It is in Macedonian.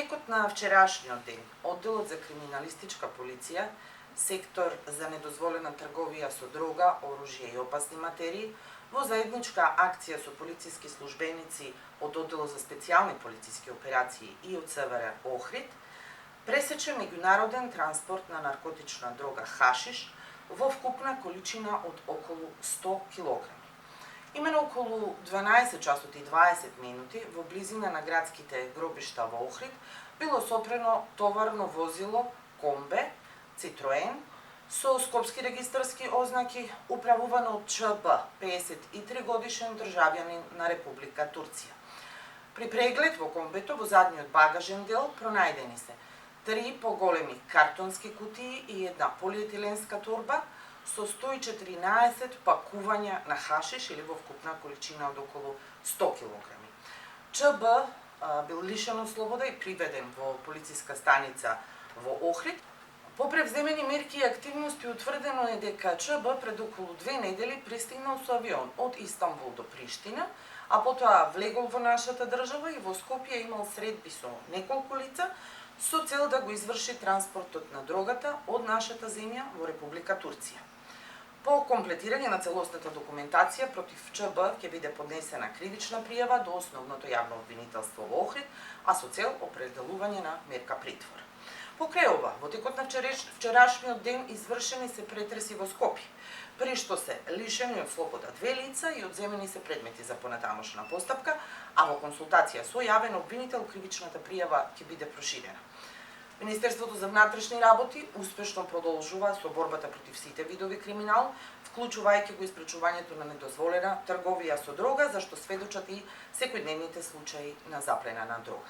текот на вчерашниот ден, Одделот за криминалистичка полиција, сектор за недозволена трговија со дрога, оружје и опасни материи, во заедничка акција со полициски службеници од Одделот за специјални полициски операции и од СВР Охрид, пресече меѓународен транспорт на наркотична дрога хашиш во вкупна количина од околу 100 кг. Имено околу 12 часот и 20 минути во близина на градските гробишта во Охрид било сопрено товарно возило Комбе Citroen со скопски регистарски ознаки, управувано од ЧБ, 53 годишен државјанин на Република Турција. При преглед во комбето во задниот багажен дел пронајдени се 3 поголеми картонски кутии и една полиетиленска торба со 114 пакувања на хашиш или во вкупна количина од околу 100 кг. ЧБ бил лишен од слобода и приведен во полициска станица во Охрид. По превземени мерки и активности утврдено е дека ЧБ пред околу 2 недели пристигнал со авион од Истанбул до Приштина, а потоа влегол во нашата држава и во Скопје имал средби со неколку лица со цел да го изврши транспортот на дрогата од нашата земја во Република Турција. По комплетирање на целосната документација против ЧБ ќе биде поднесена кривична пријава до Основното јавно обвинителство во Охрид, а со цел определување на мерка притвор. Покрај ова, во текот на вчерашниот ден извршени се претреси во Скопје, при што се лишени од слобода 2 лица и одземени се предмети за понатамошна постапка, а во консултација со јавен обвинител кривичната пријава ќе биде проширена. Министерството за внатрешни работи успешно продолжува со борбата против сите видови криминал, вклучувајќи го испречувањето на недозволена трговија со дрога, за што сведочат и секојдневните случаи на заплена на дрога.